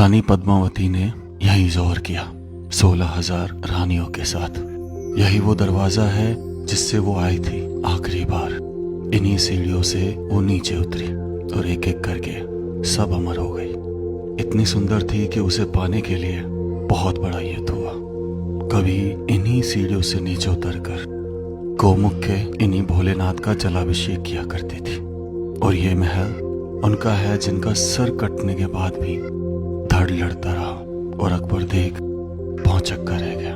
रानी पद्मावती ने यही जोर किया 16,000 रानियों के साथ। यही वो दरवाजा है जिससे वो आई थी आखिरी बार। इन्हीं सीढ़ियों से वो नीचे उतरी और एक एक करके सब अमर हो गई। इतनी सुंदर थी कि उसे पाने के लिए बहुत बड़ा युद्ध हुआ। कभी इन्हीं सीढ़ियों से नीचे उतरकर गोमुख के इन्हीं भोलेनाथ का जलाभिषेक किया करती थी। और ये महल उनका है जिनका सर कटने के बाद भी धड़ लड़ता रहा और अकबर देख भौंचक्का रह गया।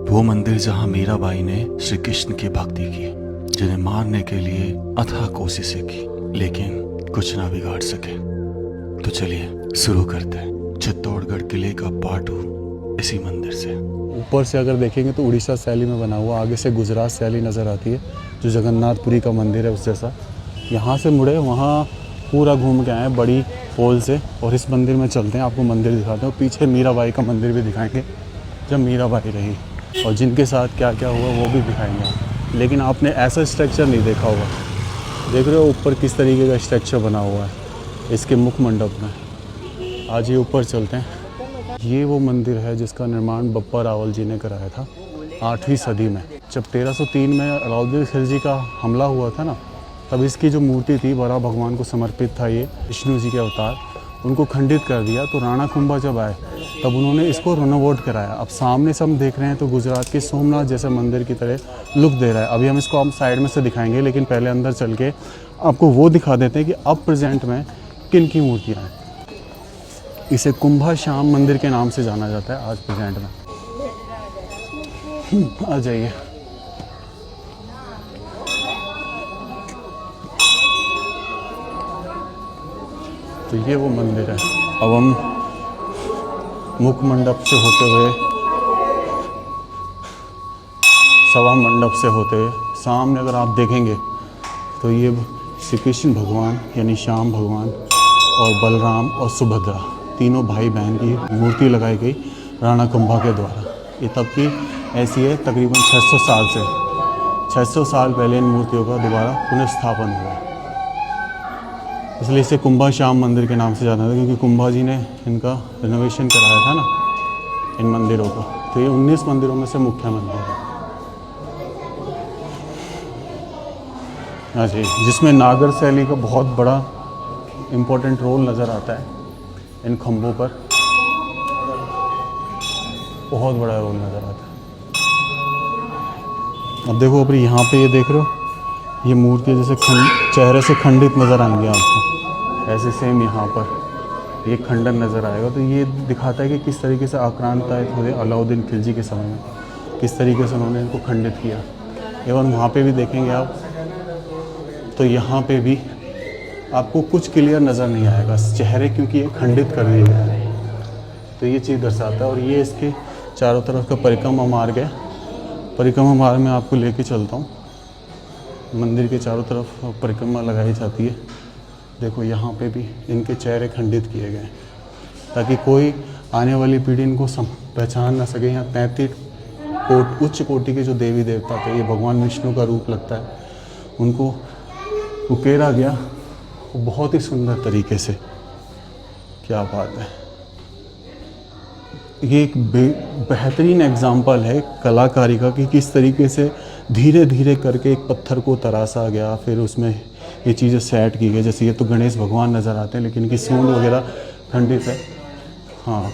वो मंदिर जहां मीराबाई ने श्री कृष्ण की भक्ति की, जिन्हें मारने के लिए अथाह कोशिशें की, लेकिन कुछ ना बिगाड़ सके। तो चलिए शुरू करते हैं चित्तौड़गढ़ किले का पार्ट 2 इसी मंदिर से। ऊपर से अगर देखेंगे तो उड़ीसा शैली में बना हुआ, आगे से गुजरात शैली नज़र आती है जो जगन्नाथपुरी का मंदिर है उस जैसा। यहाँ से मुड़े वहाँ पूरा घूम के आए बड़ी पोल से, और इस मंदिर में चलते हैं, आपको मंदिर दिखाते हैं। पीछे मीराबाई का मंदिर भी दिखाएंगे जब मीराबाई रही, और जिनके साथ क्या क्या हुआ वो भी दिखाएंगे। लेकिन आपने ऐसा स्ट्रक्चर नहीं देखा होगा। देख रहे हो ऊपर किस तरीके का स्ट्रक्चर बना हुआ है इसके मुख मंडप में। आज ये ऊपर चलते हैं। ये वो मंदिर है जिसका निर्माण बप्पा रावल जी ने कराया था 8वीं सदी में। जब 1303 में अलाउद्दीन खिलजी का हमला हुआ था ना, तब इसकी जो मूर्ति थी, बड़ा भगवान को समर्पित था, ये विष्णु जी के अवतार, उनको खंडित कर दिया। तो राणा कुंभा जब आए तब उन्होंने इसको रिनोवेट कराया। अब सामने से हम देख रहे हैं तो गुजरात के सोमनाथ जैसे मंदिर की तरह लुक दे रहा है। अभी हम इसको हम साइड में से दिखाएंगे, लेकिन पहले अंदर चल के आपको वो दिखा देते हैं कि अब प्रेजेंट में किन की मूर्तियाँ हैं। इसे कुंभा श्याम मंदिर के नाम से जाना जाता है आज प्रेजेंट में। आ जाइए। तो ये वो मंदिर है। अब हम मुख मंडप से होते हुए, सभा मंडप से होते हुए सामने अगर आप देखेंगे तो ये श्री कृष्ण भगवान यानी श्याम भगवान और बलराम और सुभद्रा तीनों भाई बहन की मूर्ति लगाई गई राणा कुंभा के द्वारा। ये तब की ऐसी है, तकरीबन 600 साल से 600 साल पहले इन मूर्तियों का दोबारा पुनर्स्थापन हुआ। इसलिए इसे कुंभा श्याम मंदिर के नाम से जाना था, क्योंकि कुंभा जी ने इनका रिनोवेशन कराया था ना इन मंदिरों का। तो ये 19 मंदिरों में से मुख्य मंदिर है। हाँ जी, जिसमें नागर शैली का बहुत बड़ा इम्पोर्टेंट रोल नज़र आता है। इन खंभों पर बहुत बड़ा रोल नज़र आता है। अब देखो, अब यहाँ पे ये देख रहे हो, ये मूर्ति जैसे चेहरे से खंडित नज़र आएंगे आपको, ऐसे सेम यहाँ पर ये खंडन नज़र आएगा। तो ये दिखाता है कि किस तरीके से आक्रांताएँ हुए अलाउद्दीन खिलजी के समय में, किस तरीके से उन्होंने इनको खंडित किया। एवं वहाँ पे भी देखेंगे आप तो यहाँ पे भी आपको कुछ क्लियर नज़र नहीं आएगा चेहरे, क्योंकि ये खंडित कर दिए गए हैं। तो ये चीज़ दर्शाता है। और ये इसके चारों तरफ का परिक्रमा मार्ग है। परिक्रमा मार्ग में आपको लेके चलता हूँ। मंदिर के चारों तरफ परिक्रमा लगाई जाती है। देखो यहाँ पे भी इनके चेहरे खंडित किए गए हैं, ताकि कोई आने वाली पीढ़ी इनको पहचान ना सके। यहाँ 33 उच्च कोटि के जो देवी देवता थे, ये भगवान विष्णु का रूप लगता है, उनको उकेरा गया बहुत ही सुंदर तरीके से। क्या बात है। ये एक बेहतरीन एग्जाम्पल है कलाकारी का कि किस तरीके से धीरे धीरे करके एक पत्थर को तराशा गया, फिर उसमें ये चीज़ें सेट की गई। जैसे ये तो गणेश भगवान नज़र आते हैं, लेकिन इनकी सूंड वगैरह खंडित है। हाँ,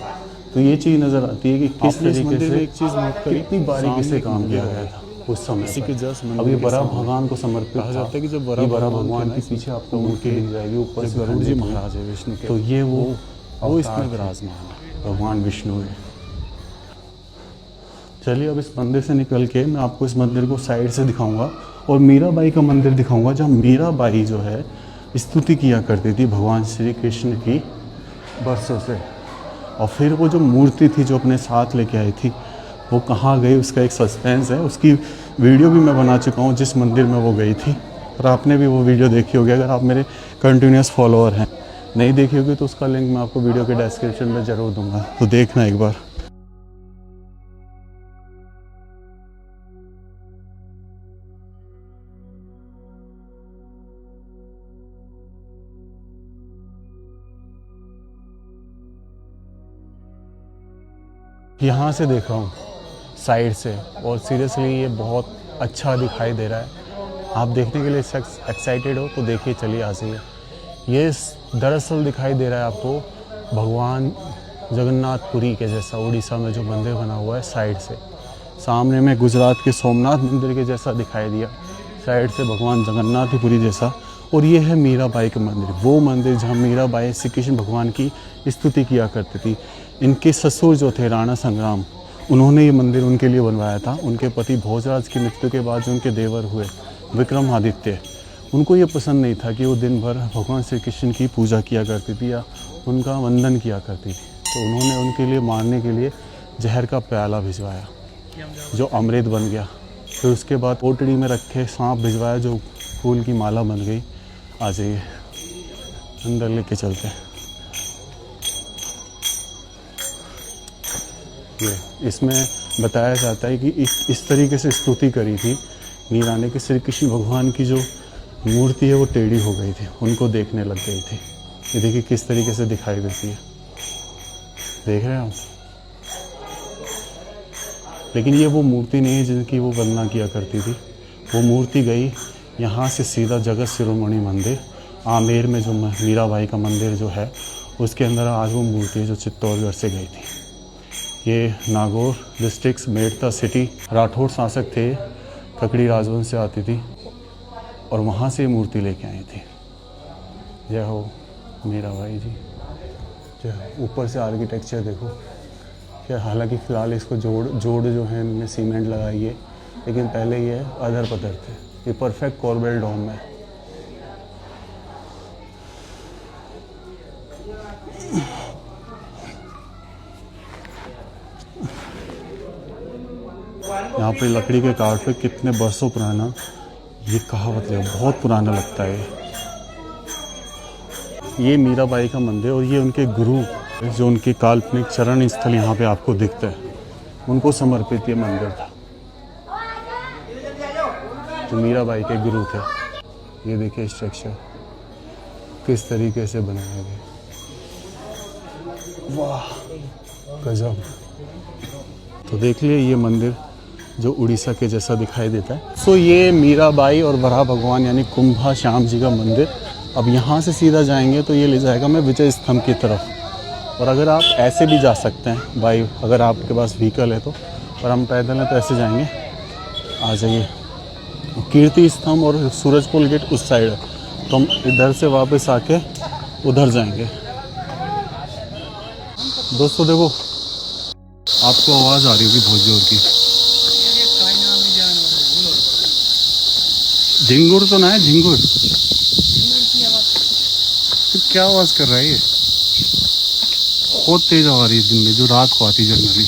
तो ये चीज़ नज़र आती है कि किस तरीके से एक चीज़ कितनी बारीकी से काम किया गया था उस समय पर। अब ये बड़ा भगवान को समर्पित कहा जाता है कि जब बड़ा भगवान के पीछे आपको मूर्ति दिख जाएगी ऊपर से गरुड़ जी महाराज है विष्णु के, तो ये वो इसमें विराजमान है भगवान विष्णु है। चलिए अब इस मंदिर से निकल के मैं आपको इस मंदिर को साइड से दिखाऊंगा और मीराबाई का मंदिर दिखाऊंगा, जहाँ मीराबाई जो है स्तुति किया करती थी भगवान श्री कृष्ण की बरसों से। और फिर वो जो मूर्ति थी जो अपने साथ लेके आई थी, वो कहाँ गई उसका एक सस्पेंस है। उसकी वीडियो भी मैं बना चुका हूँ जिस मंदिर में वो गई थी, और आपने भी वो वीडियो देखी होगी अगर आप मेरे कंटिन्यूस फॉलोअर हैं। नहीं देखी होगी तो उसका लिंक मैं आपको वीडियो के डिस्क्रिप्शन में ज़रूर दूंगा, तो देखना एक बार। यहाँ से देख रहा हूँ साइड से, और सीरियसली ये बहुत अच्छा दिखाई दे रहा है। आप देखने के लिए एक्साइटेड हो तो देखिए, चलिए आ जाइए। ये दरअसल दिखाई दे रहा है आपको भगवान जगन्नाथपुरी के जैसा उड़ीसा में जो मंदिर बना हुआ है साइड से। सामने में गुजरात के सोमनाथ मंदिर के जैसा दिखाई दिया, साइड से भगवान जगन्नाथपुरी जैसा। और ये है मीराबाई का मंदिर, वो मंदिर जहाँ मीराबाई श्री कृष्ण भगवान की स्तुति किया करती थी। इनके ससुर जो थे राणा संग्राम, उन्होंने ये मंदिर उनके लिए बनवाया था। उनके पति भोजराज की मृत्यु के बाद जो उनके देवर हुए विक्रमादित्य, उनको ये पसंद नहीं था कि वो दिन भर भगवान श्री कृष्ण की पूजा किया करती थी या उनका वंदन किया करती थी। तो उन्होंने उनके लिए मारने के लिए जहर का प्याला भिजवाया जो अमृत बन गया। फिर उसके बाद पोटड़ी में रखे सांप भिजवाया जो फूल की माला बन गई। आ जाइए अंदर लेके चलते हैं। ये इसमें बताया जाता है कि इस तरीके से स्तुति करी थी मीरा ने कि श्री कृष्ण भगवान की जो मूर्ति है वो टेढ़ी हो गई थी, उनको देखने लग गई थी। ये देखिए किस तरीके से दिखाई देती है, देख रहे हैं आप। लेकिन ये वो मूर्ति नहीं है जिनकी वो वंदना किया करती थी। वो मूर्ति गई यहाँ से सीधा जगत शिरोमणि मंदिर आमेर में, जो मीराबाई का मंदिर जो है उसके अंदर आज वो मूर्ति है जो चित्तौड़गढ़ से गई थी। ये नागौर डिस्ट्रिक्ट मेड़ता सिटी राठौड़ शासक थे, ककड़ी राजवंश से आती थी और वहाँ से मूर्ति लेके आई थी। जय हो मीराबाई जी, जय हो। ऊपर से आर्किटेक्चर देखो क्या, हालांकि फ़िलहाल इसको जोड़ जो है इनमें सीमेंट लगाई है, लेकिन पहले ये अदर पत्थर थे। ये परफेक्ट कॉर्बेल डोम है। यहाँ पे लकड़ी के काट पे कितने बरसों पुराना ये कहावत है, बहुत पुराना लगता है। ये मीराबाई का मंदिर और ये उनके गुरु जो उनके काल्पनिक चरण स्थल यहाँ पे आपको दिखता है, उनको समर्पित ये मंदिर था जो मीराबाई के गुरु थे। ये देखिए स्ट्रक्चर किस तरीके से बनाया गया, वाह गजब। तो देख लिए ये मंदिर जो उड़ीसा के जैसा दिखाई देता है। सो ये मीराबाई और वराह भगवान यानी कुंभा श्याम जी का मंदिर। अब यहाँ से सीधा जाएंगे तो ये ले जाएगा मैं विजय स्तंभ की तरफ। और अगर आप ऐसे भी जा सकते हैं बाई, अगर आपके पास व्हीकल है तो, और हम पैदल हैं तो ऐसे जाएंगे। आ जाइए, कीर्ति स्तंभ और सूरजपोल गेट उस साइड है, तो हम इधर से वापस आके उधर जाएंगे। दोस्तों देखो, आपको आवाज़ आ रही होगी बहुत जोर की। झिंगुर तो ना है, झिंगुर तो क्या आवाज़ कर रहा है ये? बहुत तेज आवाज़ है दिन में, जो रात को आती जनरली।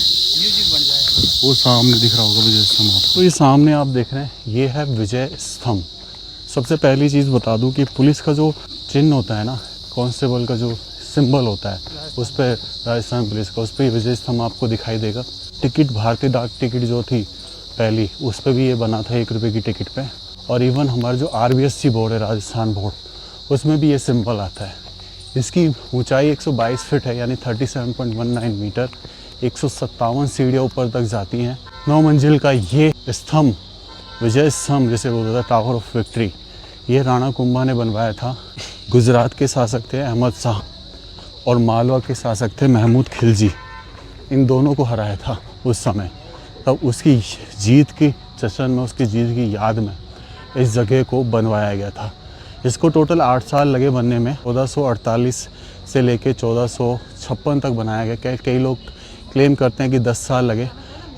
वो सामने दिख रहा होगा विजय स्तंभ आपको। तो ये सामने आप देख रहे हैं, ये है विजय स्तंभ। सबसे पहली चीज़ बता दूं कि पुलिस का जो चिन्ह होता है ना, कांस्टेबल का जो सिंबल होता है, उस पर राजस्थान पुलिस का, उस पर विजय स्तंभ आपको दिखाई देगा। टिकट, भारतीय डाक टिकट जो थी पहली, उस पर भी ये बना था 1 रुपये की टिकट पे। और इवन हमारा जो RBSC बोर्ड है, राजस्थान बोर्ड, उसमें भी ये सिंबल आता है। इसकी ऊंचाई 122 फीट है यानी 37.19 मीटर। 157 सीढ़ियाँ ऊपर तक जाती हैं। 9 मंजिल का ये स्तंभ, विजय स्तंभ जिसे बोलता था, टावर ऑफ विक्ट्री, ये राणा कुंभा ने बनवाया था। गुजरात के शासक थे अहमद शाह और मालवा के शासक थे महमूद खिलजी। इन दोनों को हराया था उस समय। तब उसकी जीत की जश्न में, उसकी जीत की याद में इस जगह को बनवाया गया था। इसको टोटल 8 साल लगे बनने में। 1448 से लेके 1456 तक बनाया गया। कई लोग क्लेम करते हैं कि 10 साल लगे।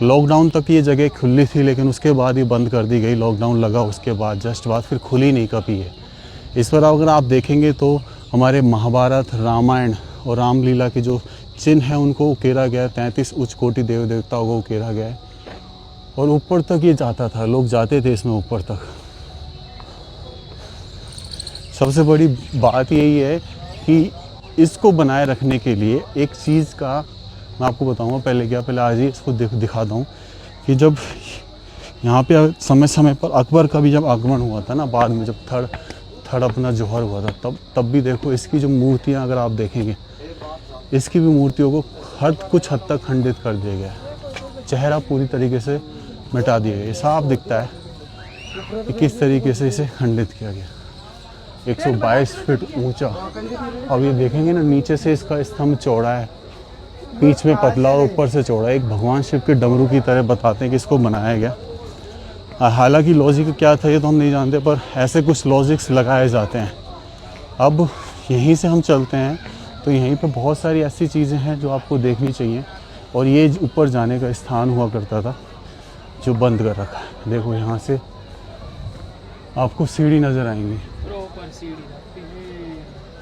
लॉकडाउन तक ये जगह खुली थी, लेकिन उसके बाद ही बंद कर दी गई। लॉकडाउन लगा उसके बाद जस्ट बाद, फिर खुली नहीं कभी है। इस पर अगर आप देखेंगे तो हमारे महाभारत, रामायण और रामलीला के जो चिन्ह हैं उनको उकेरा गया है। 33 उच्च कोटि देव देवताओं को उकेरा गया है और ऊपर तक ये जाता था, लोग जाते थे इसमें ऊपर तक। सबसे बड़ी बात यही है कि इसको बनाए रखने के लिए एक चीज़ का मैं आपको बताऊंगा। पहले आज ही इसको दिखा दूँ कि जब यहाँ पे समय समय पर अकबर का भी जब आगमन हुआ था ना, बाद में जब थर्ड अपना जौहर हुआ था, तब भी देखो इसकी जो मूर्तियाँ अगर आप देखेंगे, इसकी भी मूर्तियों को कुछ हद तक खंडित कर दिया गया है। चेहरा पूरी तरीके से मिटा दिया गया। साफ दिखता है कि किस तरीके से इसे खंडित किया गया। 122 फीट ऊंचा। अब ये देखेंगे ना, नीचे से इसका स्तंभ चौड़ा है, बीच में पतला और ऊपर से चौड़ा। एक भगवान शिव के डमरू की तरह बताते हैं कि इसको बनाया गया। हालांकि लॉजिक क्या था ये तो हम नहीं जानते, पर ऐसे कुछ लॉजिक्स लगाए जाते हैं। अब यहीं से हम चलते हैं तो यहीं पे बहुत सारी ऐसी चीज़ें हैं जो आपको देखनी चाहिए। और ये ऊपर जाने का स्थान हुआ करता था जो बंद कर रखा है। देखो यहाँ से आपको सीढ़ी नज़र आएंगी,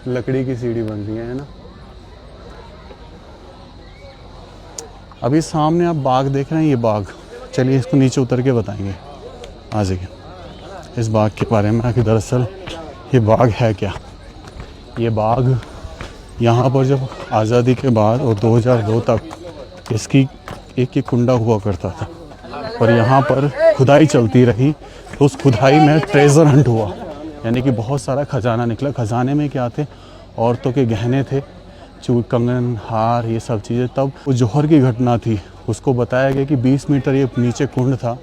लकड़ी की सीढ़ी बन रही है ना। अभी सामने आप बाग देख रहे हैं, ये बाग, चलिए इसको नीचे उतर के बताएंगे। आ जाइए इस बाग के बारे में कि दरअसल ये बाग है क्या। ये बाग यहाँ पर जब आज़ादी के बाद और 2002 तक इसकी एक कुंडा हुआ करता था और यहाँ पर खुदाई चलती रही, तो उस खुदाई में ट्रेजर हंट हुआ, यानी कि बहुत सारा खजाना निकला। खजाने में क्या थे? औरतों के गहने थे, कंगन, हार, ये सब चीज़ें। तब वो जौहर की घटना थी, उसको बताया गया कि 20 मीटर ये नीचे कुंड था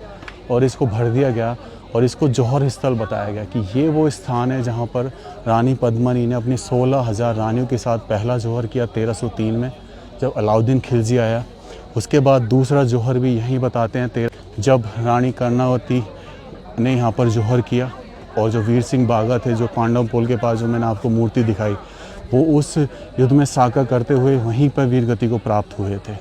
और इसको भर दिया गया और इसको जौहर स्थल बताया गया कि ये वो स्थान है जहाँ पर रानी पद्मिनी ने अपनी 16,000 रानियों के साथ पहला जौहर किया 1303 में, जब अलाउद्दीन खिलजी आया। उसके बाद दूसरा जौहर भी यहीं बताते हैं जब रानी कर्णावती ने यहाँ पर जौहर किया। और जो वीर सिंह बागा थे, जो पांडव पोल के पास जो मैंने आपको मूर्ति दिखाई, वो उस युद्ध में साका करते हुए वहीं पर वीरगति को प्राप्त हुए थे।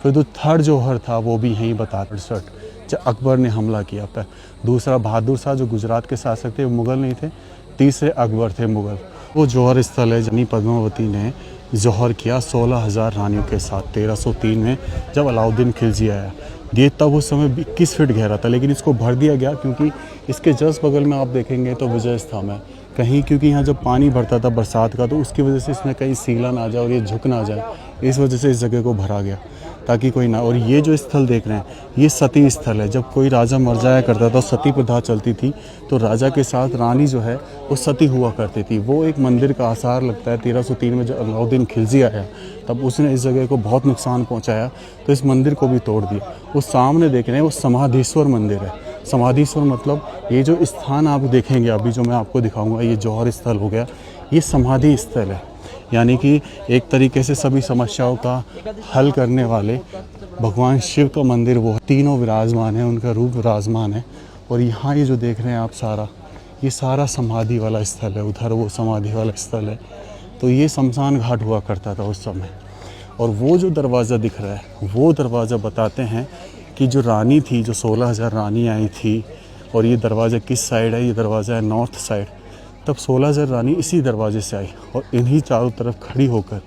फिर जो थर्ड जौहर था वो भी यहीं बता 68 जब अकबर ने हमला किया था। दूसरा बहादुर शाह जो गुजरात के शासक थे, वो मुग़ल नहीं थे, तीसरे अकबर थे मुग़ल। वो जौहर स्थल है रानी पद्मावती ने जौहर किया 16,000 रानियों के साथ 1303 में, जब अलाउद्दीन खिलजी आया। ये तब उस समय 21 फीट गहरा था, लेकिन इसको भर दिया गया क्योंकि इसके जस्ट बगल में आप देखेंगे तो विजय स्तंभ है। कहीं क्योंकि यहाँ जब पानी भरता था बरसात का, तो उसकी वजह से इसमें कहीं सीला ना जाए और ये झुक ना जाए, इस वजह से इस जगह को भरा गया ताकि कोई ना। और ये जो स्थल देख रहे हैं, ये सती स्थल है। जब कोई राजा मर जाया करता था, सती प्रथा चलती थी, तो राजा के साथ रानी जो है वो सती हुआ करती थी। वो एक मंदिर का आसार लगता है। 1303 में जब अलाउद्दीन खिलजी आया, तब उसने इस जगह को बहुत नुकसान पहुंचाया, तो इस मंदिर को भी तोड़ दिया। वो सामने देख रहे हैं, वो समाधीश्वर मंदिर है। समाधीश्वर मतलब ये जो स्थान आप देखेंगे अभी जो मैं आपको दिखाऊंगा, ये जौहर स्थल हो गया, ये समाधि स्थल है। यानी कि एक तरीके से सभी समस्याओं का हल करने वाले भगवान शिव का मंदिर वो है। तीनों विराजमान है, उनका रूप विराजमान है। और यहाँ ये जो देख रहे हैं आप सारा, ये सारा समाधि वाला स्थल है। उधर वो समाधि वाला स्थल है। तो ये शमशान घाट हुआ करता था उस समय। और वो जो दरवाज़ा दिख रहा है, वो दरवाज़ा बताते हैं कि जो रानी थी, जो 16,000 रानी आई थी, और ये दरवाज़ा किस साइड है? ये दरवाज़ा है नॉर्थ साइड। तब 16,000 रानी इसी दरवाजे से आई और इन्हीं चारों तरफ खड़ी होकर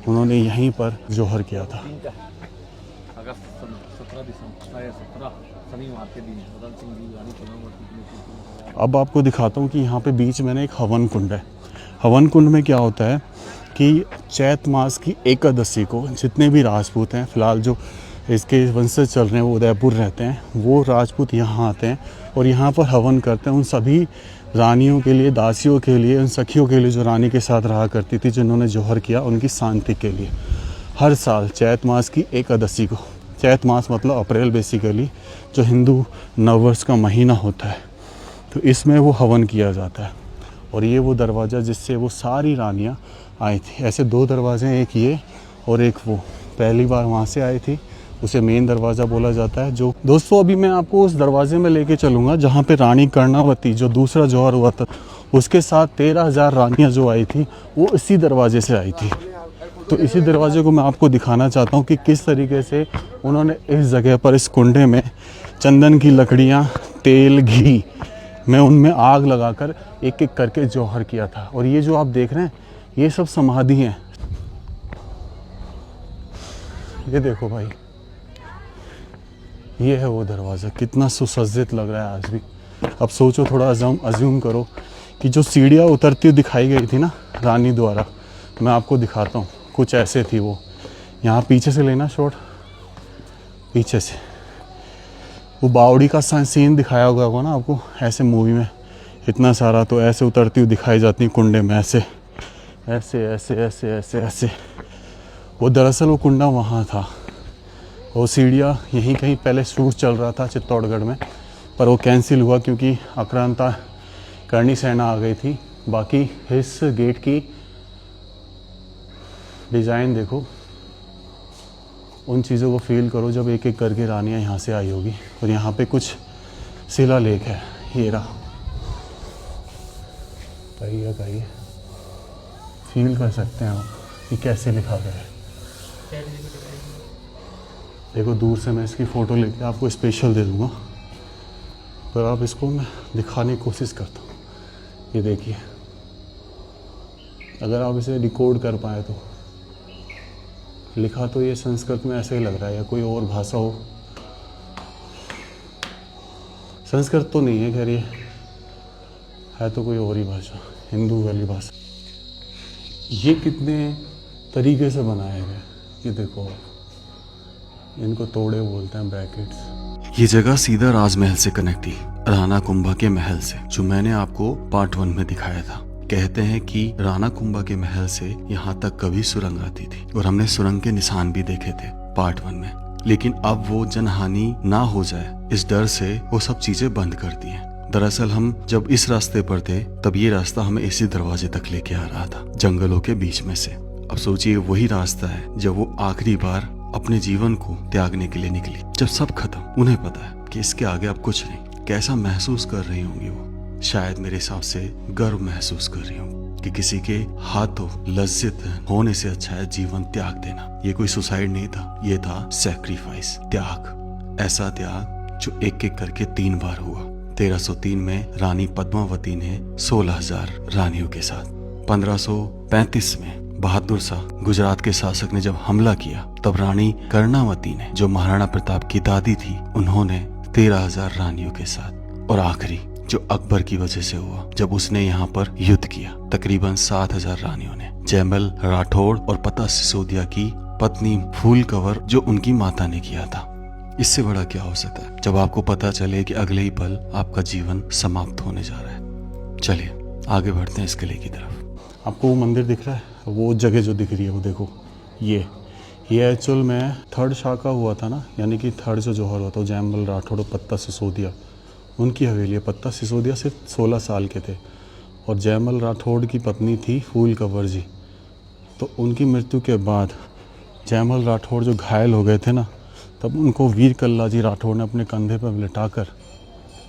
उन्होंने यहीं पर जौहर किया था। अब आपको दिखाता हूँ कि यहाँ पे बीच में ना एक हवन कुंड है। हवन कुंड में क्या होता है कि चैत मास की एकादशी को जितने भी राजपूत हैं, फ़िलहाल जो इसके वंशज चल रहे हैं वो उदयपुर रहते हैं, वो राजपूत यहाँ आते हैं और यहाँ पर हवन करते हैं उन सभी रानियों के लिए, दासियों के लिए, उन सखियों के लिए जो रानी के साथ रहा करती थी, जिन्होंने जौहर किया, उनकी शांति के लिए। हर साल चैत मास की एकादशी को, चैत मास मतलब अप्रैल बेसिकली, जो हिंदू नववर्ष का महीना होता है, तो इसमें वो हवन किया जाता है। और ये वो दरवाज़ा जिससे वो सारी रानियाँ आई थी। ऐसे 2 दरवाजे हैं, एक ये और एक वो। पहली बार वहाँ से आई थी, उसे मेन दरवाज़ा बोला जाता है। जो दोस्तों अभी मैं आपको उस दरवाजे में लेके चलूँगा जहाँ पे रानी कर्णावती, जो दूसरा जौहर हुआ था, उसके साथ 13,000 रानियाँ जो आई थी, वो इसी दरवाजे से आई थी। तो इसी दरवाजे को मैं आपको दिखाना चाहता हूँ कि किस तरीके से उन्होंने इस जगह पर, इस कुंडे में चंदन की लकड़ियाँ, तेल, घी में उनमें आग लगाकर एक एक करके जौहर किया था। और ये जो आप देख रहे हैं, ये सब समाधि हैं। ये देखो भाई, ये है वो दरवाज़ा। कितना सुसज्जित लग रहा है आज भी। अब सोचो, थोड़ा अज्यूम करो कि जो सीढ़ियाँ उतरती हुई दिखाई गई थी ना रानी द्वारा, मैं आपको दिखाता हूँ, कुछ ऐसे थी वो। यहाँ पीछे से लेना शॉट, पीछे से वो बावड़ी का सीन दिखाया होगा ना आपको, ऐसे मूवी में इतना सारा, तो ऐसे उतरती हुई दिखाई जाती कुंडे में, ऐसे ऐसे ऐसे ऐसे ऐसे ऐसे। वो दरअसल वो कुंडा वहाँ था वो सीढ़ियाँ यहीं कहीं पहले शूट चल रहा था चित्तौड़गढ़ में, पर वो कैंसिल हुआ क्योंकि आक्रांता करणी सेना आ गई थी। बाकी इस गेट की डिज़ाइन देखो, उन चीज़ों को फील करो जब एक एक करके रानियाँ यहाँ से आई होगी। और यहाँ पे कुछ शिलालेख है, ये रहा, कहिए फील कर सकते हैं आप कि कैसे लिखा गया है। देखो दूर से मैं इसकी फ़ोटो लेके आपको स्पेशल दे दूँगा, पर आप इसको मैं दिखाने की कोशिश करता हूँ। ये देखिए, अगर आप इसे डिकोड कर पाए तो लिखा तो ये संस्कृत में ऐसे ही लग रहा है, या कोई और भाषा हो। संस्कृत तो नहीं है, खैर ये है तो कोई और ही भाषा, हिंदू वाली भाषा। ये कितने तरीके से बनाया गया, ये देखो, इनको तोड़े बोलते हैं, ब्रैकेट्स। ये जगह सीधा राजमहल से कनेक्ट थी, राणा कुंभा के महल से, जो मैंने आपको पार्ट 1 में दिखाया था। कहते हैं कि राणा कुंभा के महल से यहाँ तक कभी सुरंग आती थी, और हमने सुरंग के निशान भी देखे थे पार्ट 1 में। लेकिन अब वो जनहानि ना हो जाए, इस डर से वो सब चीजें बंद कर दी हैं। दरअसल हम जब इस रास्ते पर थे तब ये रास्ता हमें इसी दरवाजे तक लेके आ रहा था, जंगलों के बीच में से। अब सोचिए वही रास्ता है जब वो आखिरी बार अपने जीवन को त्यागने के लिए निकली, जब सब खत्म। उन्हें पता है कि इसके आगे अब कुछ नहीं। कैसा महसूस कर रही होंगी वो? शायद मेरे हिसाब से गर्व महसूस कर रही हूँ कि किसी के हाथों लज्जित होने से अच्छा है जीवन त्याग देना। ये कोई सुसाइड नहीं था, ये था सैक्रिफाइस, त्याग। ऐसा त्याग जो एक एक करके 3 बार हुआ। 1303 में रानी पद्मावती ने 16,000 रानियों के साथ, 1535 में बहादुर शाह गुजरात के शासक ने जब हमला किया तब रानी कर्णावती ने, जो महाराणा प्रताप की दादी थी, उन्होंने 13,000 रानियों के साथ। और आखिरी जो अकबर की वजह से हुआ, जब उसने यहाँ पर युद्ध किया, तकरीबन 7,000 रानियों ने, जयमल राठौड़ और पता सिसोदिया की पत्नी फूल कंवर, जो उनकी माता ने किया था। इससे बड़ा क्या हो सकता है जब आपको पता चले कि अगले ही पल आपका जीवन समाप्त होने जा रहा है। चलिए आगे बढ़ते हैं इस किले की तरफ। आपको वो मंदिर दिख रहा है, वो जगह जो दिख रही है वो देखो, ये एक्चुअल में 3rd शाह का हुआ था ना, यानी कि 3rd जो जौहर हुआ था, जयमल राठौड़ और पत्ता सिसोदिया, उनकी हवेली है। पत्ता सिसोदिया सिर्फ 16 साल के थे, और जयमल राठौड़ की पत्नी थी फूल कंवर जी। तो उनकी मृत्यु के बाद जयमल राठौड़ जो घायल हो गए थे ना, तब उनको वीर कल्ला जी राठौड़ ने अपने कंधे पर लिटाकर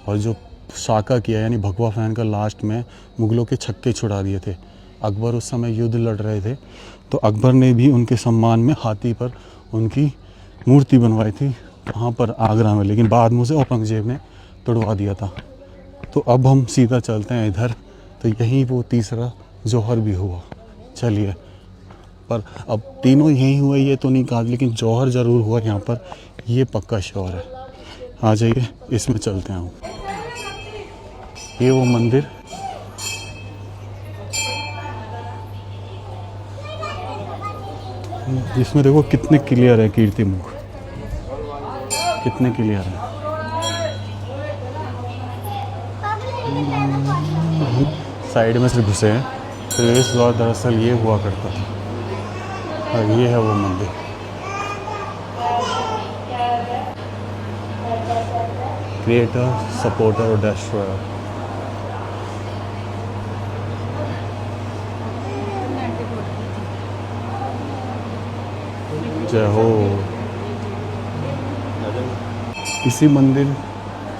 और जो साका किया, यानी भगवा फहन कर लास्ट में मुगलों के छक्के छुड़ा दिए थे। अकबर उस समय युद्ध लड़ रहे थे, तो अकबर ने भी उनके सम्मान में हाथी पर उनकी मूर्ति बनवाई थी वहाँ पर आगरा में, लेकिन बाद में उसे औरंगजेब ने तोड़वा दिया था। तो अब हम सीधा चलते हैं इधर, तो यहीं वो 3रा जौहर भी हुआ। चलिए, पर अब तीनों यहीं हुए ये तो नहीं कहा, लेकिन जौहर ज़रूर हुआ यहाँ पर, ये पक्का श्योर है। आ जाइए, इसमें चलते हैं हम। ये वो मंदिर, जिसमें देखो कितने क्लियर है कीर्ति मुख, कितने क्लियर है। साइड में से घुसे हैं, प्रवेश द्वार दरअसल ये हुआ करता था, और ये है वो मंदिर। क्रिएटर, सपोर्टर और डिस्ट्रॉयर। जय हो। इसी मंदिर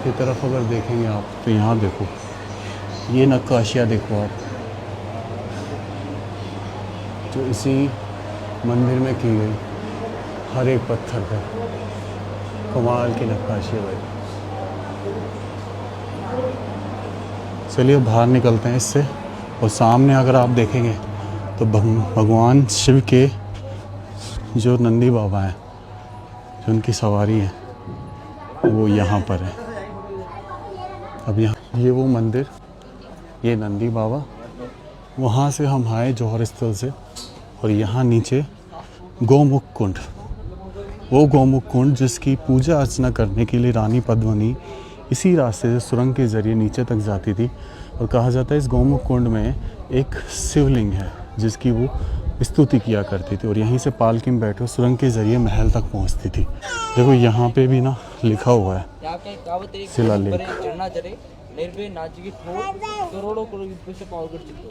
की तरफ अगर देखेंगे आप, तो यहाँ देखो, ये नक्काशियाँ देखो आप, जो इसी मंदिर में की गई, हर एक पत्थर पर कमाल की नक्काशी है भाई। चलिए बाहर निकलते हैं इससे, और सामने अगर आप देखेंगे तो भगवान शिव के जो नंदी बाबा हैं, जो उनकी सवारी है, वो यहाँ पर है। अब यहाँ ये वो मंदिर, ये नंदी बाबा, वहाँ से हम आए जौहर स्थल से, और यहाँ नीचे गौमुख कुंड, वो गौमुख कुंड जिसकी पूजा अर्चना करने के लिए रानी पद्मिनी इसी रास्ते से सुरंग के ज़रिए नीचे तक जाती थी। और कहा जाता है इस गौमुख कुंड में एक शिवलिंग है जिसकी वो स्तुति किया करती थी और यहीं से पालकी में बैठकर सुरंग के जरिए महल तक पहुंचती थी। देखो यहाँ पे भी ना लिखा हुआ है शिलालेख। निर्भय नाचगी ठो करोड़ों करोड़ पैसे पावगढ़ चित्तो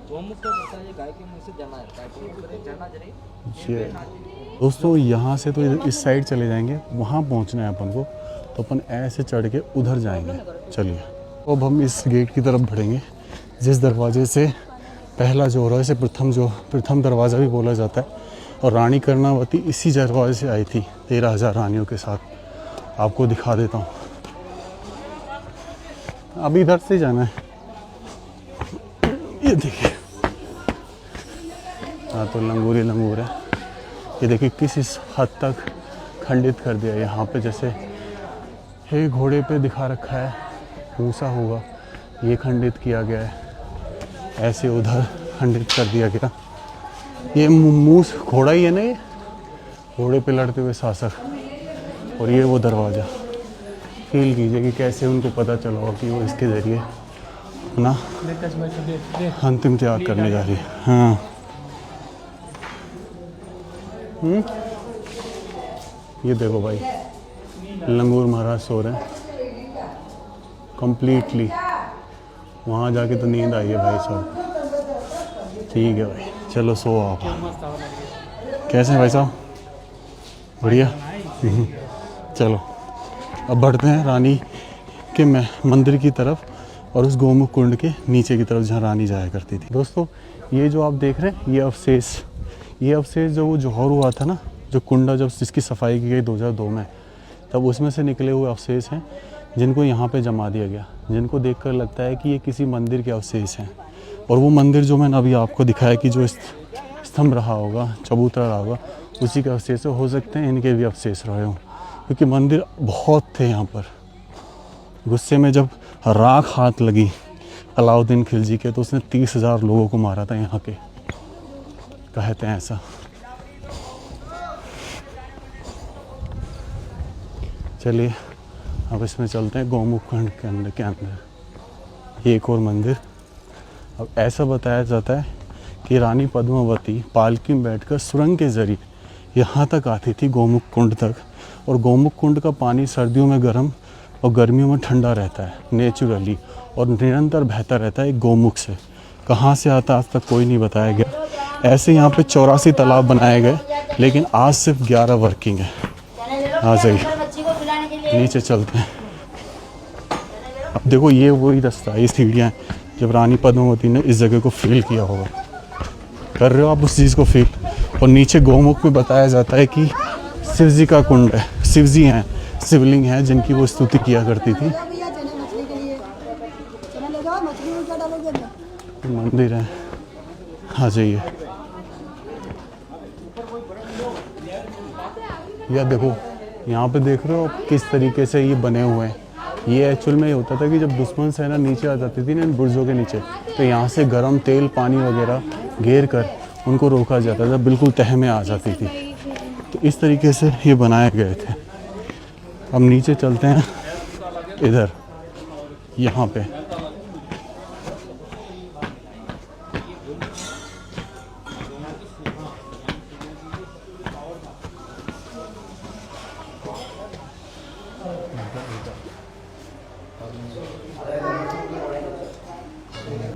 गोमुख का बता ये गाय के मुंह से जाना है गाय के ऊपर चढ़ना जरे ये दोस्तों यहाँ से तो इस साइड चले जाएंगे, वहाँ पहुँचना है अपन को, तो अपन ऐसे चढ़ के उधर जाएंगे। चलिए अब हम इस गेट की तरफ बढ़ेंगे जिस दरवाजे से पहला जो हो रहा है इसे प्रथम दरवाज़ा भी बोला जाता है। और रानी कर्णावती इसी दरवाजे से आई थी 13,000 रानियों के साथ। आपको दिखा देता हूँ, अभी इधर से जाना है। ये देखिए, हाँ तो लंगूर ही लंगूर है। ये देखिए किस हद तक खंडित कर दिया। यहाँ पे जैसे हे घोड़े पे दिखा रखा है मूसा होगा, ये खंडित किया गया है, ऐसे उधर खंडित कर दिया गया। ये मूस घोड़ा ही है ना, ये घोड़े पे लड़ते हुए शासक। और ये वो दरवाज़ा, फील कीजिए कि कैसे उनको पता चला होगा कि वो इसके ज़रिए अपना अंतिम त्याग करने जा रही है। हाँ ये देखो भाई, लंगूर महाराज सो रहे हैं कंप्लीटली। वहाँ जाके तो नींद आई है भाई साहब। ठीक है भाई, चलो सो आप। कैसे हैं भाई साहब? बढ़िया। चलो अब बढ़ते हैं रानी के मंदिर की तरफ और उस गोमुख कुंड के नीचे की तरफ जहाँ रानी जाया करती थी। दोस्तों ये जो आप देख रहे हैं ये अवशेष जो वो जौहर हुआ था ना, जो कुंडा जब जिसकी सफाई की गई 2002 में, तब उसमें से निकले हुए अवशेष हैं जिनको यहाँ पे जमा दिया गया, जिनको देखकर लगता है कि ये किसी मंदिर के अवशेष हैं। और वो मंदिर जो मैंने अभी आपको दिखाया कि जो स्तंभ रहा होगा, चबूतरा रहा होगा, उसी के अवशेष हो सकते हैं इनके भी अवशेष रहे हों, क्योंकि मंदिर बहुत थे यहाँ पर। गुस्से में जब राख हाथ लगी अलाउद्दीन खिलजी के, तो उसने 30,000 लोगों को मारा था यहाँ के, कहते हैं ऐसा। चलिए अब इसमें चलते हैं गोमुख कुंड के अंदर। ये एक और मंदिर। अब ऐसा बताया जाता है कि रानी पद्मावती पालकी में बैठकर सुरंग के जरिए यहाँ तक आती थी गोमुख कुंड तक। और गोमुख कुंड का पानी सर्दियों में गर्म और गर्मियों में ठंडा रहता है नेचुरली, और निरंतर बहता रहता है गोमुख से। कहाँ से आता आज तक कोई नहीं बताया गया। ऐसे यहाँ पे 84 तालाब बनाए गए, लेकिन आज सिर्फ 11 वर्किंग है। आ जाइए नीचे चलते हैं। अब देखो ये वही रास्ता, ये सीढ़ियाँ जब रानी पद्मावती ने इस जगह को फील किया होगा। कर रहे हो आप उस चीज़ को फील। और नीचे गोमुख में बताया जाता है कि शिव जी का कुंड है, शिव जी हैं, शिवलिंग हैं जिनकी वो स्तुति किया करती थी। मंदिर है, आ जाइए। या देखो यहाँ पे देख रहे हो किस तरीके से ये बने हुए हैं। ये एक्चुअल में ये होता था कि जब दुश्मन सेना नीचे आ जाती थी ना इन बुर्जों के नीचे, तो यहाँ से गर्म तेल पानी वगैरह घेर कर उनको रोका जाता था, बिल्कुल तह में आ जाती थी। तो इस तरीके से ये बनाए गए थे। अब नीचे चलते हैं इधर, यहाँ पे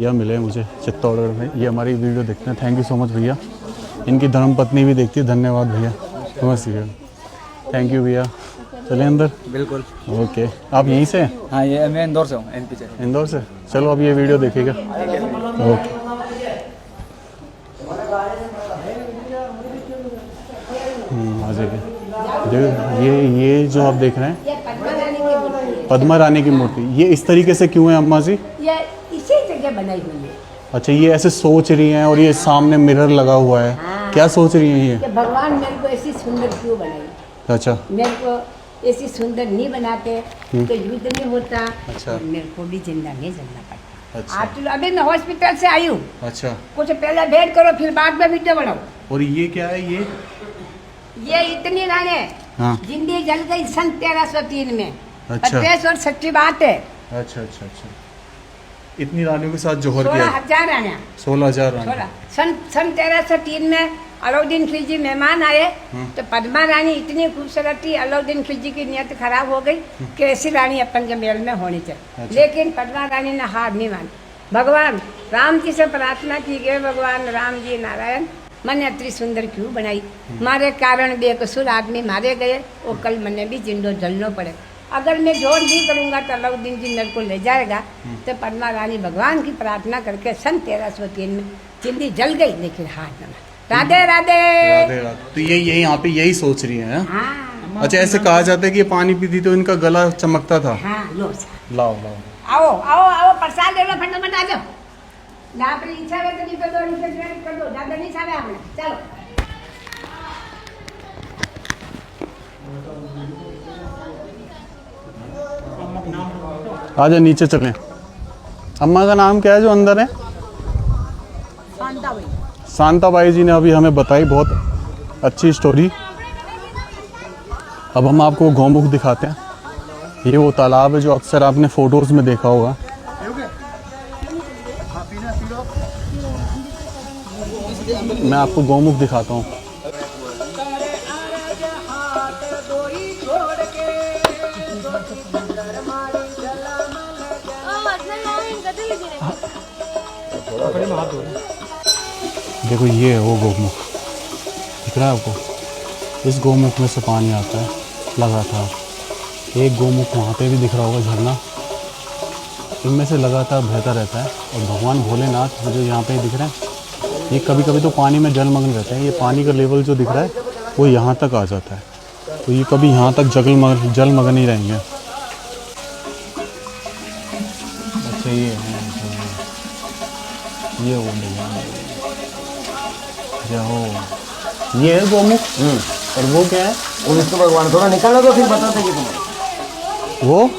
यह मिले मुझे चित्तौड़गढ़ में। ये हमारी वीडियो देखते हैं, थैंक यू सो मच भैया। इनकी धर्मपत्नी भी देखती है, धन्यवाद भैया, नमस्ते, थैंक यू भैया। चले अंदर? बिल्कुल। ओके, आप यहीं से हैं? हाँ, ये मैं इंदौर से हूँ, एमपी से। इंदौर से? चलो अब ये वीडियो देखिएगा। ओके। आ जाइए। ये जो आप देख रहे हैं पद्मा रानी की मूर्ति, ये इस तरीके से क्यों है अम्मा जी? ये इसी जगह बनाई हुई है। अच्छा, ये ऐसे सोच रही हैं और ये सामने मिरर लगा हुआ है। हाँ। क्या सोच रही हैं ये? कि भगवान मेरे को ऐसी सुंदर क्यों बनाई? अच्छा, मेरे को ऐसी सुंदर नहीं बनाते तो युद्ध नहीं होता। अच्छा। मेरे को भी जिंदा नहीं जलना पड़ता। अच्छा। आप तो अभी मैं हॉस्पिटल से आई हूँ। अच्छा। कुछ पहले भेंट करो, फिर बाद में वीडियो बनाओ। और ये क्या है? ये इतनी राने हाँ। जिंदगी जल गई सन 1303 में। अच्छा। 25 और सच्ची बात है। अच्छा अच्छा अच्छा। इतनी रानियों के साथ जौहर किया? 16,000 रानियाँ। 16,000 रानी। सन 1303 में अलाउद्दीन खिलजी मेहमान आए तो पद्मा रानी इतनी खूबसूरत थी, अलाउद्दीन खिलजी की नियत खराब हो गई कि ऐसी रानी अपन के महल में होनी चाहिए। अच्छा। लेकिन पद्मा रानी ने हार नहीं मानी। भगवान राम जी से प्रार्थना की गई, भगवान राम जी नारायण मैंने इतनी सुंदर क्यों बनाई, मारे कारण बेकसूर आदमी मारे गए, वो कल मैंने भी जिंदो जलना पड़े। अगर मैं जोर नहीं करूंगा तो अलाउद्दीन जी मेरे को ले जाएगा। तो पद्मा रानी भगवान की प्रार्थना करके सन 1303 में जिंदी जल गई, लेकिन हार न मानी। राधे राधे। राधे राधे। तो ये यहाँ पे यही सोच रही है? हाँ अच्छा, ऐसे कहा जाता है कि ये पानी पीती तो इनका गला चमकता था। हाँ लो लाओ लाओ। आओ आओ आओ प्रसाद ले लो, फटाफट आ जाओ। जहाँ पर इच्छा है तो नहीं तो 2 रुपये क्रेडिट कर दो, ज़्यादा नहीं छावे आपने। चलो आजा नीचे चलें। अम्मा का नाम क्या है जो अंदर है? शांताबाई जी ने अभी हमें बताई बहुत अच्छी स्टोरी। अब हम आपको गौमुख दिखाते हैं। ये वो तालाब है जो अक्सर आपने फोटोज़ में देखा होगा। मैं आपको गौमुख दिखाता हूँ। देखो ये है वो गौमुख, दिख रहा है आपको? इस गौमुख में से पानी आता है लगातार। एक गौमुख वहाँ पे भी दिख रहा होगा झरना, इनमें से लगातार बहता रहता है। और भगवान भोलेनाथ जो यहाँ पे दिख रहे हैं, ये कभी कभी तो पानी में जलमग्न रहते हैं। ये पानी का लेवल जो दिख रहा है वो यहाँ तक आ जाता है, तो ये कभी यहाँ तक जलमग्न ही रहेंगे। अच्छा ये है, ये वो ये है गौमुख। और वो क्या है? वो विष्णु भगवान। थोड़ा निकालो तो फिर बताते कि तुम्हें। वो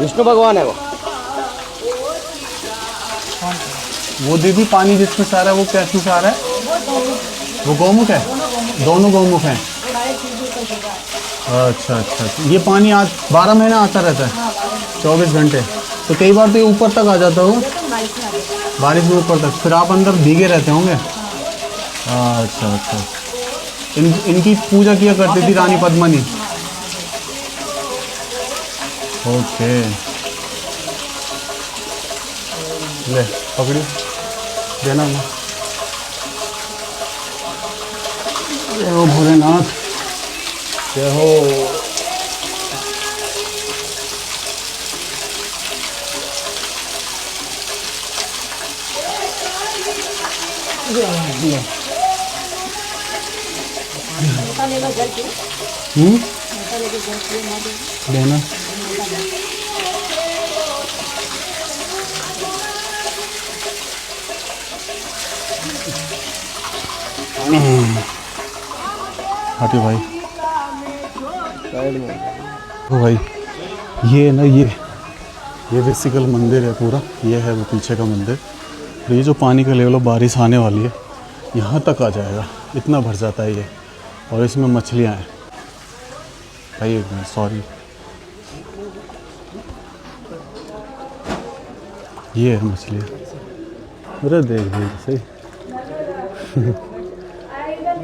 विष्णु भगवान है वो दीदी पानी जिसमें से आ रहा है वो क्या चीज़ आ रहा है? वो गौमुख है? दोनों गौमुख हैं। अच्छा अच्छा, ये पानी आज 12 महीने आता रहता है, 24 घंटे। तो कई बार तो ये ऊपर तक आ जाता होगा, बारिश में ऊपर तक, फिर आप अंदर भीगे रहते होंगे। अच्छा अच्छा, इनकी पूजा किया करती थी रानी पद्मिनी। ओके, ले पकड़ी, देना ना। जय हो भोलेनाथ, जय हो। लेना। हटे भाई, ओ भाई, ये है ना, ये बेसिकल मंदिर है पूरा। ये है वो पीछे का मंदिर। तो ये जो पानी का लेवल बारिश आने वाली है यहाँ तक आ जाएगा, इतना भर जाता है ये। और इसमें मछलियाँ हैं भाई। एक मिनट, सॉरी, ये है मछलियाँ। अरे देख देख सही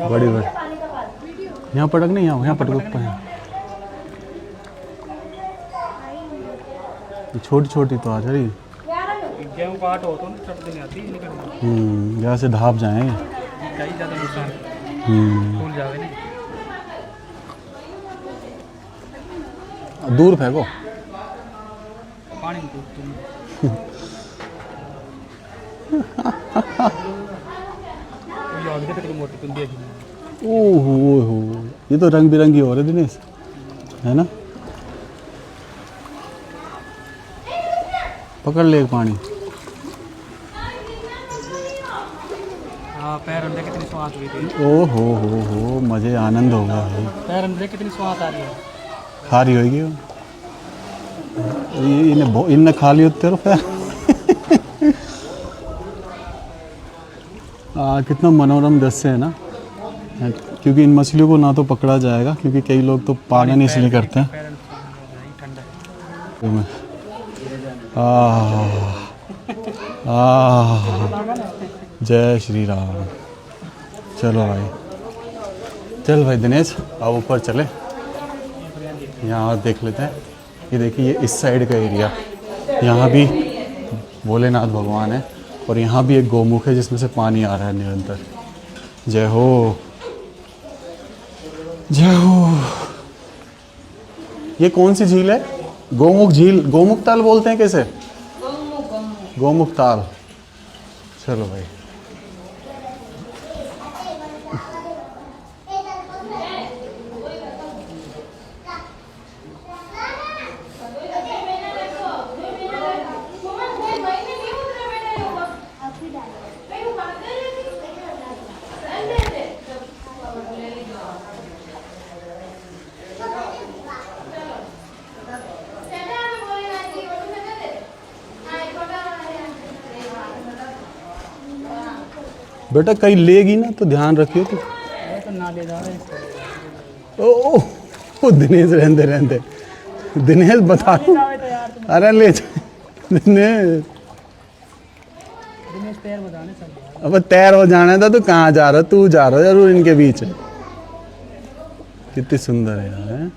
बड़ी बड़ी। यहाँ पटक नहीं, यहाँ पटक ऊपर है। छोटी छोटी तो आ जा रही। यहाँ से ढाप जाएंगे। दूर फेंको। ओहो, ये तो रंग बिरंगी हो रही है दिनेश, है ना? पकड़ ले एक पानी। पैर अंदर कितनी स्वाद हुई थी। ओहो हो, मजे आनंद हो गया भाई। पैर अंदर कितनी स्वाद आ रही है। खा रही होगी वो। इन्हें खा ली होते हो पैर। कितना मनोरम दृश्य है ना, क्योंकि इन मछलियों को ना तो पकड़ा जाएगा, क्योंकि कई लोग तो पालन इसलिए करते हैं। जय श्री राम। चलो भाई, चल भाई दिनेश अब ऊपर चले, यहाँ देख लेते हैं। ये देखिए ये इस साइड का एरिया, यहाँ भी भोलेनाथ भगवान है और यहाँ भी एक गौमुख है जिसमें से पानी आ रहा है निरंतर। जय हो जय हो। ये कौन सी झील है? गोमुख झील, गोमुख ताल बोलते हैं कैसे? गोमुख ताल। चलो भाई, बेटा कहीं लेगी ना तो ध्यान रखियो तो। ओ दिनेश रहते रहते, दिनेश बता। अरे ले दिनेश अब तैर हो जाना था तो कहाँ जा रहा, तू जा रहा जरूर इनके बीच। कितनी सुंदर है यार। है?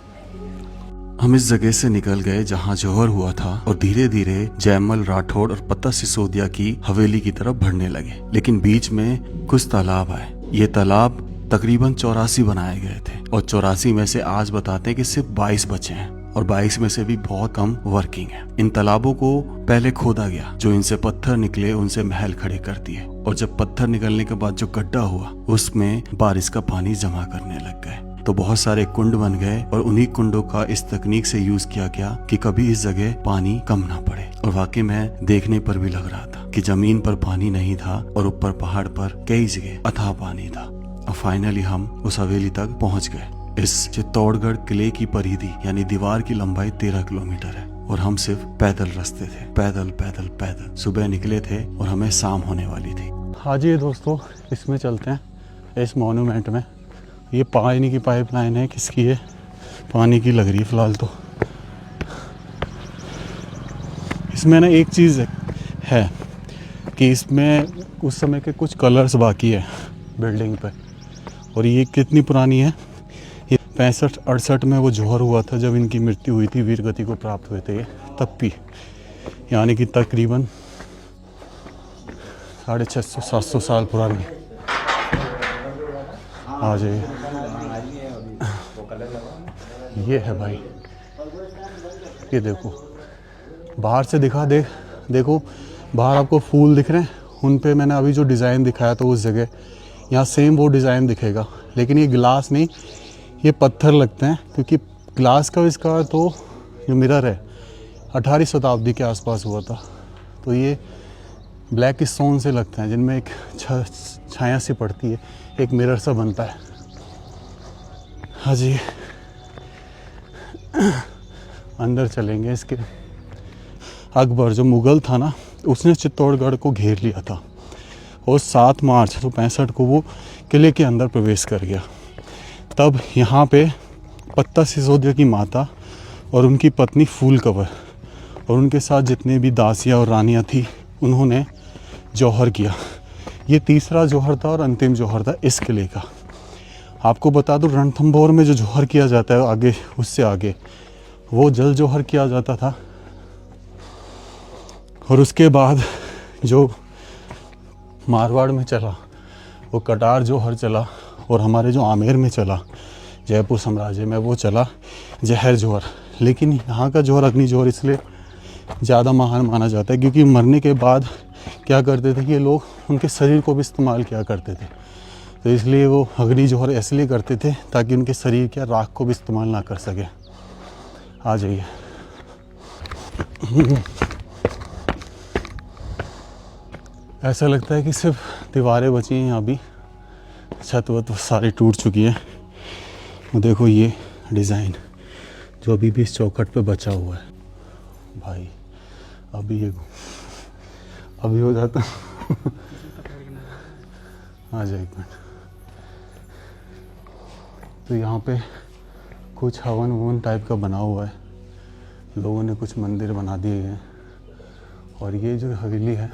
हम इस जगह से निकल गए जहाँ जौहर हुआ था और धीरे धीरे जयमल राठौड़ और पत्ता सिसोदिया की हवेली की तरफ बढ़ने लगे। लेकिन बीच में कुछ तालाब आए। ये तालाब तकरीबन 84 बनाए गए थे और 84 में से आज बताते हैं कि सिर्फ 22 बचे हैं और 22 में से भी बहुत कम वर्किंग है। इन तालाबों को पहले खोदा गया, जो इनसे पत्थर निकले उनसे महल खड़े कर दिए और जब पत्थर निकलने के बाद जो गड्ढा हुआ उसमें बारिश का पानी जमा करने लग गए तो बहुत सारे कुंड बन गए और उन्हीं कुंडों का इस तकनीक से यूज किया गया कि कभी इस जगह पानी कम ना पड़े। और वाकई में देखने पर भी लग रहा था कि जमीन पर पानी नहीं था और ऊपर पहाड़ पर कई जगह अथाह पानी था। और फाइनली हम उस हवेली तक पहुंच गए। इस चित्तौड़गढ़ किले की परिधि यानी दीवार की लंबाई 13 किलोमीटर है और हम सिर्फ पैदल रास्ते थे, पैदल पैदल पैदल। सुबह निकले थे और हमें शाम होने वाली थी। हाँ जी दोस्तों, इसमें चलते हैं इस मॉन्यूमेंट में। ये पानी की पाइपलाइन है, किसकी है? पानी की लग रही है फिलहाल तो। इसमें ना एक चीज़ है कि इसमें उस समय के कुछ कलर्स बाकी है बिल्डिंग पे। और ये कितनी पुरानी है? ये 65-68 में वो जौहर हुआ था जब इनकी मृत्यु हुई थी, वीर गति को प्राप्त हुए थे ये तब भी, यानी कि तकरीबन 650-700 साल पुरानी। आ जाइए, ये है भाई, ये देखो बाहर से देखो बाहर आपको फूल दिख रहे हैं, उन पे मैंने अभी जो डिज़ाइन दिखाया था उस जगह, यहाँ सेम वो डिज़ाइन दिखेगा। लेकिन ये गिलास नहीं, ये पत्थर लगते हैं, क्योंकि ग्लास का आविष्कार तो जो मिरर है 18वीं शताब्दी के आसपास हुआ था। तो ये ब्लैक स्टोन से लगते हैं जिनमें एक छाया सी पड़ती है, एक मिरर सा बनता है। हाँ जी, अंदर चलेंगे। इसके अकबर जो मुग़ल था ना, उसने चित्तौड़गढ़ को घेर लिया था और 7 मार्च 1965 को वो किले के अंदर प्रवेश कर गया। तब यहाँ पे पत्ता सिसोदिया की माता और उनकी पत्नी फूलकवर और उनके साथ जितने भी दासियाँ और रानियाँ थी उन्होंने जौहर किया। ये तीसरा जौहर था और अंतिम जौहर था इस किले का। आपको बता दूं, रणथंभौर में जो जौहर किया जाता है आगे, उससे आगे वो जल जौहर किया जाता था। और उसके बाद जो मारवाड़ में चला वो कटार जौहर चला, और हमारे जो आमेर में चला जयपुर साम्राज्य में वो चला जहर जौहर। लेकिन यहाँ का जौहर अग्नि जौहर इसलिए ज़्यादा महान माना जाता है क्योंकि मरने के बाद क्या करते थे कि ये लोग उनके शरीर को भी इस्तेमाल किया करते थे। तो इसलिए वो अग्नि जौहर इसलिए करते थे ताकि उनके शरीर के राख को भी इस्तेमाल ना कर सके। आ जाइए। ऐसा लगता है कि सिर्फ दीवारें बची हैं, यहाँ भी छत वत सारी टूट चुकी है। देखो ये डिज़ाइन जो अभी भी इस चौखट पे बचा हुआ है भाई। अभी हो जाता। आ जाए एक मिनट। तो यहाँ पे कुछ हवन ववन टाइप का बना हुआ है, लोगों ने कुछ मंदिर बना दिए हैं। और ये जो हवेली है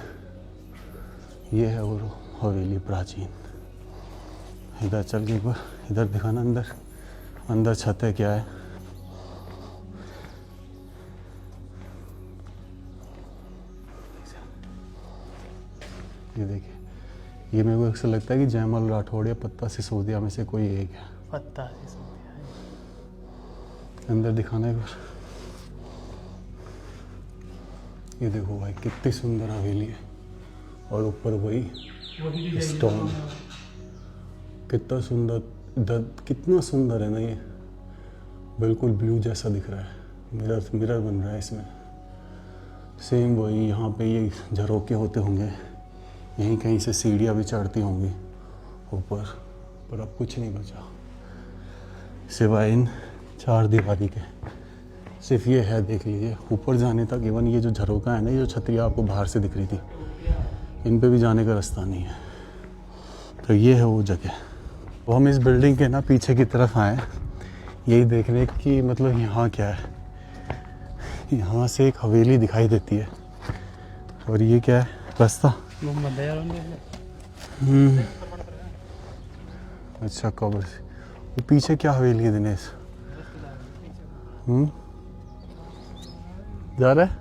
ये है वो हवेली प्राचीन। इधर चल के एक बार इधर दिखाना, अंदर अंदर छत है क्या है। ये देखिए, ये मेरे को ऐसा लगता है कि जयमल राठौड़ या पत्ता सिसोदिया में से कोई एक है। पत्ता सिसोदिया अंदर दिखाना एक बार। ये देखो भाई कितनी सुंदर हवेली है, और ऊपर वही स्टोन, कितना सुंदर। कितना सुंदर है ना, ये बिल्कुल ब्लू जैसा दिख रहा है, मिरर मिरर बन रहा है इसमें। सेम वही यहाँ पे ये झरोके होते होंगे, यहीं कहीं से सीढ़ियाँ भी चढ़ती होंगी ऊपर, पर अब कुछ नहीं बचा सिवाय इन चार दीवारी के। सिर्फ ये है, देख लीजिए ऊपर जाने तक। इवन ये जो झरोका है ना, ये जो छतरियाँ आपको बाहर से दिख रही थी, इन पे भी जाने का रास्ता नहीं है। तो ये है वो जगह। तो हम इस बिल्डिंग के ना पीछे की तरफ आए, यही देखने की मतलब यहाँ क्या है। यहाँ से एक हवेली दिखाई देती है, और ये क्या है, रास्ता। अच्छा, कब्र से वो पीछे क्या हवेली है दिनेश? जा रहा है?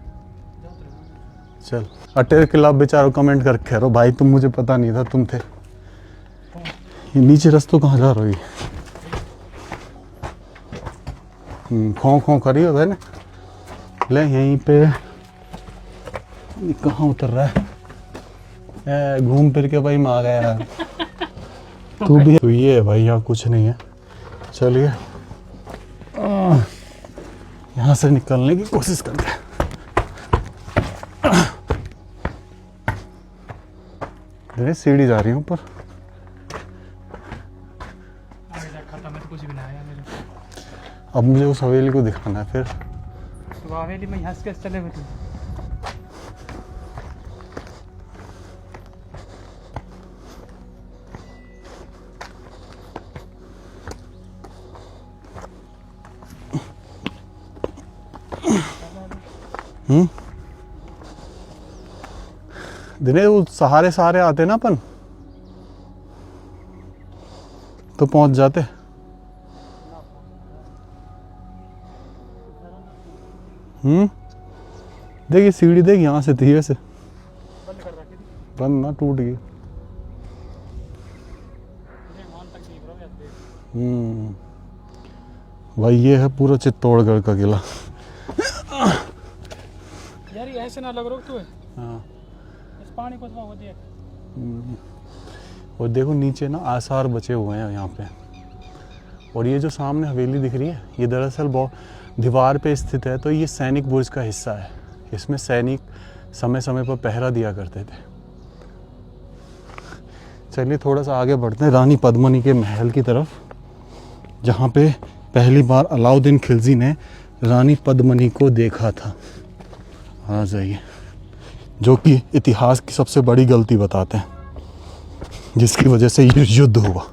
चल। अटेर किला बेचारो कमेंट करके रहो भाई, तुम मुझे पता नहीं था तुम थे। ये नीचे रास्तों कहाँ जा रही? खो खो करी होता है ना। ले यहीं पे कहाँ उतर रहा है? घूम फिर के भाई मार गया यार। तू भी तो ये है भाई, यहाँ कुछ नहीं है। चलिए यहाँ से निकलने की कोशिश करते हैं। सीढ़ी जा रही हूँ ऊपर। खत्म है तो कुछ भी ना आया मेरे। अब मुझे उस हवेली को दिखाना है फिर। तो हवेली में हंस के चले हुए थे। दिने वो सहारे सहारे आते ना अपन, तो पहुंच जाते। देखिए सीढ़ी देख, यहाँ से थी वैसे, बंद ना टूट गई। भाई ये है पूरा चित्तौड़गढ़ का किला। यार ये ऐसे ना लग रहा तू है। हाँ, इस पानी को वो देख। और देखो नीचे ना आसार बचे हुए हैं यहाँ पे। और ये जो सामने हवेली दिख रही है, ये दरअसल दीवार पे स्थित है, तो ये सैनिक बुर्ज का हिस्सा है। इसमें सैनिक समय समय पर पहरा दिया करते थे। चलिए थोड़ा सा आगे बढ़ते हैं रानी पद्मिनी के महल की तरफ, जहाँ पे पहली बार अलाउद्दीन खिलजी ने रानी पद्मिनी को देखा था। आ जाइए, जो कि इतिहास की सबसे बड़ी गलती बताते हैं, जिसकी वजह से ये युद्ध हुआ।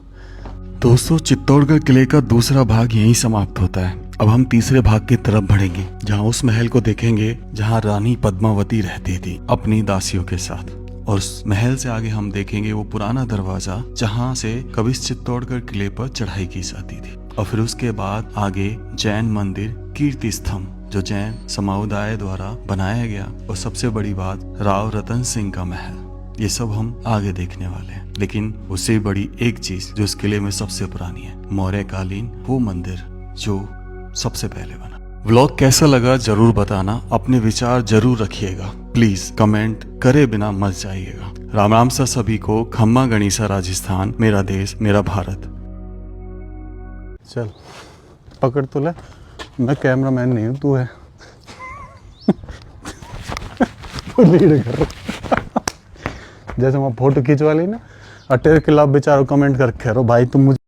दोस्तों, चित्तौड़गढ़ किले का दूसरा भाग यहीं समाप्त होता है। अब हम तीसरे भाग की तरफ बढ़ेंगे, जहां उस महल को देखेंगे जहां रानी पद्मावती रहती थी अपनी दासियों के साथ। और उस महल से आगे हम देखेंगे वो पुराना दरवाजा, जहां से कभी चित्तौड़गढ़ किले पर चढ़ाई की जाती थी। और फिर उसके बाद आगे जैन मंदिर कीर्ति स्तंभ, जो जैन समुदाय द्वारा बनाया गया। और सबसे बड़ी बात, राव रतन सिंह का महल। ये सब हम आगे देखने वाले हैं। लेकिन उससे बड़ी एक चीज जो इस किले में सबसे पुरानी है, मौर्य कालीन वो मंदिर जो सबसे पहले बना। व्लॉग कैसा लगा जरूर बताना, अपने विचार जरूर रखिएगा। प्लीज कमेंट करे बिना मत जाइएगा। राम राम सा सभी को। खम्मा गणिसा राजस्थान, मेरा देश मेरा भारत। चल पकड़ तो ले, मैं कैमरामैन नहीं हूँ, तू है। तू लीड कर। जैसे वहाँ फोटो खिंचवा ली ना, अटेर किला बेचारो कमेंट करके रहो भाई, तुम मुझे